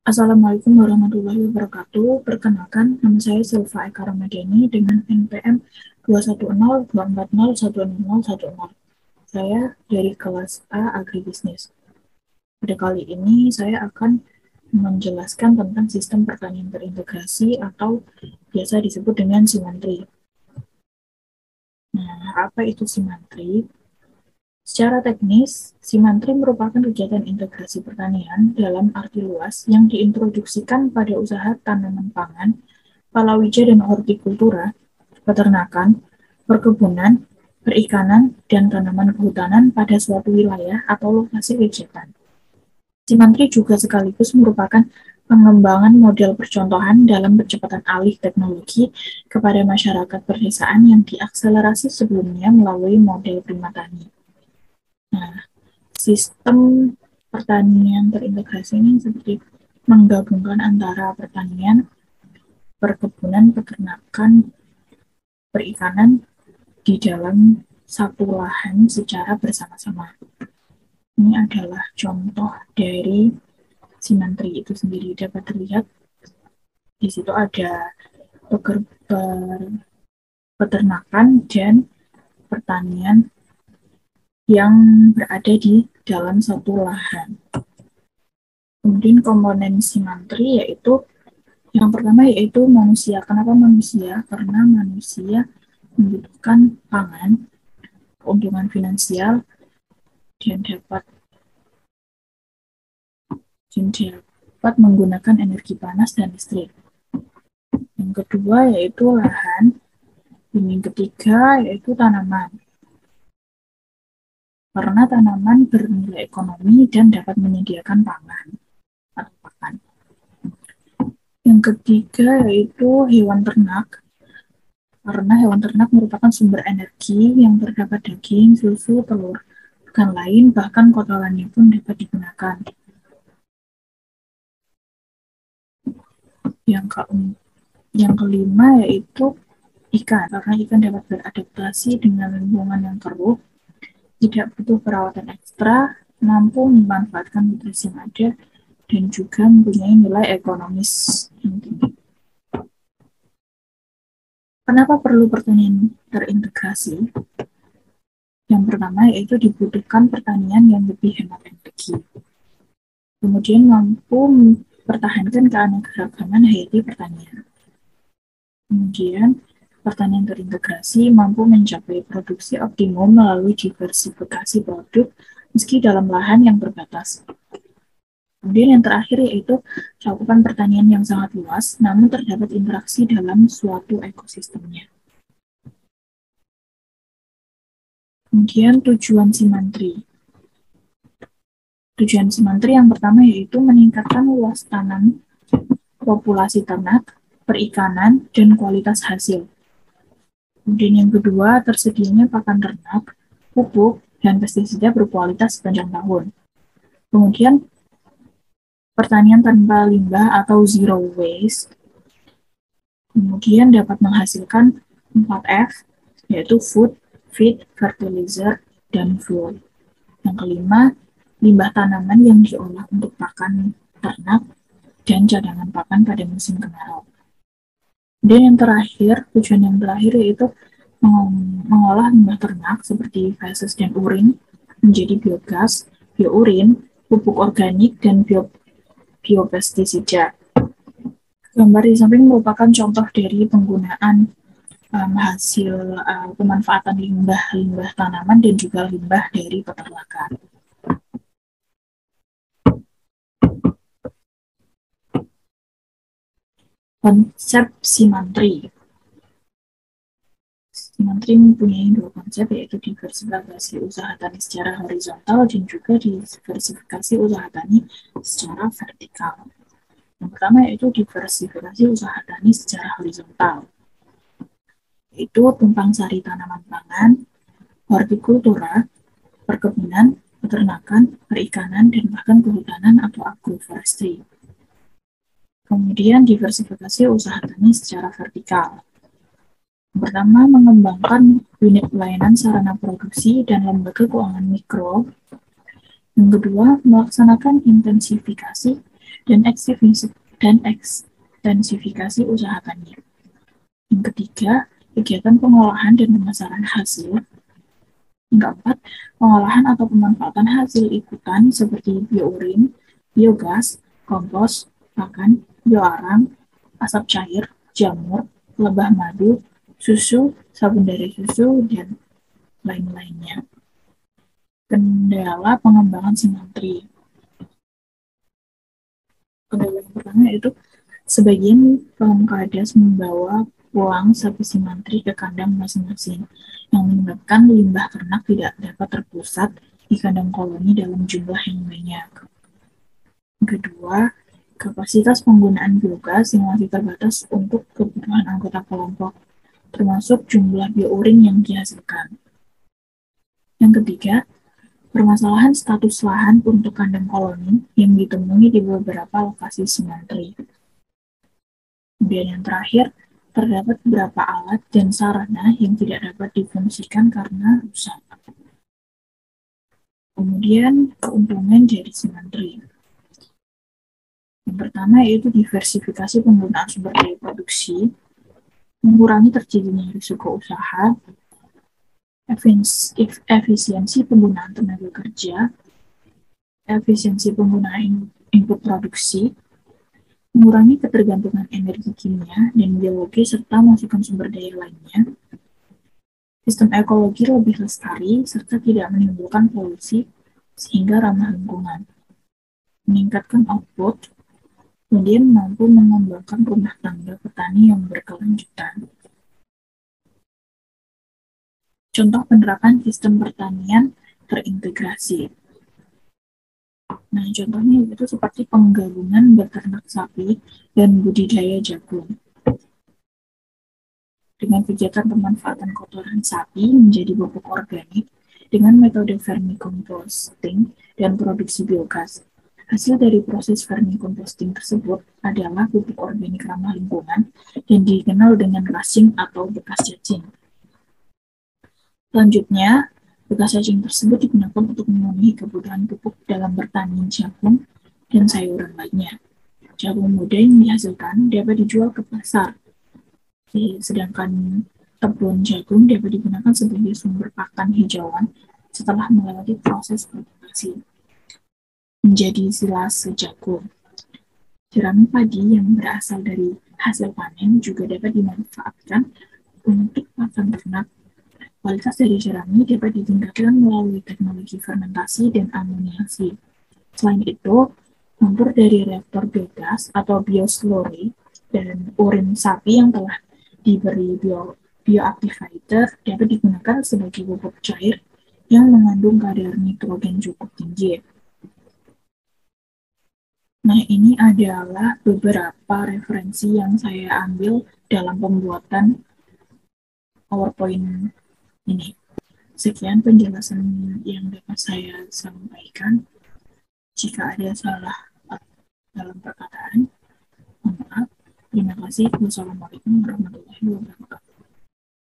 Assalamualaikum warahmatullahi wabarakatuh. Perkenalkan, nama saya Silva Eka Ramadhani dengan NPM 21024010010. Saya dari kelas A Agribisnis. Pada kali ini saya akan menjelaskan tentang sistem pertanian terintegrasi atau biasa disebut dengan simantri. Nah, apa itu simantri? Secara teknis, simantri merupakan kegiatan integrasi pertanian dalam arti luas yang diintroduksikan pada usaha tanaman pangan, palawija dan hortikultura, peternakan, perkebunan, perikanan, dan tanaman kehutanan pada suatu wilayah atau lokasi kegiatan. Simantri juga sekaligus merupakan pengembangan model percontohan dalam percepatan alih teknologi kepada masyarakat perdesaan yang diakselerasi sebelumnya melalui model primatani. Nah, sistem pertanian terintegrasi ini seperti menggabungkan antara pertanian, perkebunan, peternakan, perikanan di dalam satu lahan secara bersama-sama. Ini adalah contoh dari simantri itu sendiri. Dapat terlihat di situ ada peternakan dan pertanian yang berada di dalam satu lahan. Kemudian komponen simantri yaitu yang pertama yaitu manusia. Kenapa manusia? Karena manusia membutuhkan pangan, keuntungan finansial, dan dapat menggunakan energi panas dan listrik. Yang kedua yaitu lahan. Yang ketiga yaitu tanaman. Karena tanaman bernilai ekonomi dan dapat menyediakan pangan atau pakan. Yang ketiga yaitu hewan ternak. Karena hewan ternak merupakan sumber energi yang terdapat daging, susu, telur, dan lain, bahkan kotorannya pun dapat digunakan. Yang kelima yaitu ikan, karena ikan dapat beradaptasi dengan lingkungan yang keruh, tidak butuh perawatan ekstra, mampu memanfaatkan nutrisi yang ada, dan juga mempunyai nilai ekonomis yang tinggi. Kenapa perlu pertanian terintegrasi? Yang pertama yaitu dibutuhkan pertanian yang lebih hemat energi. Kemudian mampu mempertahankan keanekaragaman hayati pertanian. Kemudian pertanian terintegrasi mampu mencapai produksi optimum melalui diversifikasi produk meski dalam lahan yang terbatas. Kemudian yang terakhir yaitu cakupan pertanian yang sangat luas, namun terdapat interaksi dalam suatu ekosistemnya. Kemudian tujuan simantri. Tujuan simantri yang pertama yaitu meningkatkan luas tanam, populasi ternak, perikanan, dan kualitas hasil. Kemudian yang kedua, tersedianya pakan ternak, pupuk, dan pestisida berkualitas sepanjang tahun. Kemudian pertanian tanpa limbah atau zero waste. Kemudian dapat menghasilkan 4F, yaitu food, feed, fertilizer, dan fuel. Yang kelima, limbah tanaman yang diolah untuk pakan ternak dan cadangan pakan pada musim kemarau. Dan yang terakhir, tujuan yang terakhir yaitu mengolah limbah ternak seperti feses dan urin menjadi biogas, biourin, pupuk organik, dan biopestisida. Gambar di samping merupakan contoh dari penggunaan hasil pemanfaatan limbah tanaman dan juga limbah dari peternakan. Konsep simantri. Simantri mempunyai dua konsep, yaitu diversifikasi usaha tani secara horizontal dan juga diversifikasi usaha tani secara vertikal. Yang pertama yaitu diversifikasi usaha tani secara horizontal, yaitu tumpang sari tanaman pangan, hortikultura, perkebunan, peternakan, perikanan, dan bahkan kehutanan atau agroforestry. Kemudian diversifikasi usaha tani secara vertikal. Yang pertama, mengembangkan unit pelayanan sarana produksi dan lembaga keuangan mikro. Yang kedua, melaksanakan intensifikasi dan ekstensifikasi usaha tani. Yang ketiga, kegiatan pengolahan dan pemasaran hasil. Yang keempat, pengolahan atau pemanfaatan hasil ikutan seperti biourin, biogas, kompos, pakan, bioarang, asap cair, jamur, lebah madu, susu, sabun dari susu, dan lain-lainnya. Kendala pengembangan simantri. Kendala yang pertama yaitu sebagian pengkadas membawa pulang sapi simantri ke kandang masing-masing, yang menyebabkan limbah ternak tidak dapat terpusat di kandang koloni dalam jumlah yang banyak. Kedua, kapasitas penggunaan biogas yang masih terbatas untuk kebutuhan anggota kelompok, termasuk jumlah biourin yang dihasilkan. Yang ketiga, permasalahan status lahan untuk kandang koloni yang ditemui di beberapa lokasi simantri. Kemudian yang terakhir, terdapat beberapa alat dan sarana yang tidak dapat difungsikan karena rusak. Kemudian keuntungan dari simantri. Yang pertama yaitu diversifikasi penggunaan sumber daya produksi, mengurangi terjadinya risiko usaha, efisiensi penggunaan tenaga kerja, efisiensi penggunaan input produksi, mengurangi ketergantungan energi kimia dan biologi serta masukan sumber daya lainnya, sistem ekologi lebih lestari serta tidak menimbulkan polusi sehingga ramah lingkungan, meningkatkan output, kemudian mampu mengembangkan rumah tangga petani yang berkelanjutan. Contoh penerapan sistem pertanian terintegrasi. Nah, contohnya itu seperti penggabungan beternak sapi dan budidaya jagung. Dengan kegiatan pemanfaatan kotoran sapi menjadi pupuk organik dengan metode vermicomposting dan produksi biogas. Hasil dari proses vermicomposting tersebut adalah pupuk organik ramah lingkungan yang dikenal dengan racing atau bekas cacing. Selanjutnya, bekas cacing tersebut digunakan untuk memenuhi kebutuhan pupuk dalam bertani jagung dan sayuran lainnya. Jagung muda yang dihasilkan dapat dijual ke pasar, sedangkan kebun jagung dapat digunakan sebagai sumber pakan hijauan setelah melewati proses fermentasi menjadi silase jagung. Jerami padi yang berasal dari hasil panen juga dapat dimanfaatkan untuk pakan ternak. Kualitas dari jerami dapat ditingkatkan melalui teknologi fermentasi dan amoniasi. Selain itu, lumpur dari reaktor biogas atau bioslurry dan urin sapi yang telah diberi bioactivator dapat digunakan sebagai pupuk cair yang mengandung kadar nitrogen cukup tinggi. Nah, ini adalah beberapa referensi yang saya ambil dalam pembuatan PowerPoint ini. Sekian penjelasan yang dapat saya sampaikan. Jika ada salah dalam perkataan, mohon maaf. Terima kasih. Wassalamualaikum warahmatullahi wabarakatuh.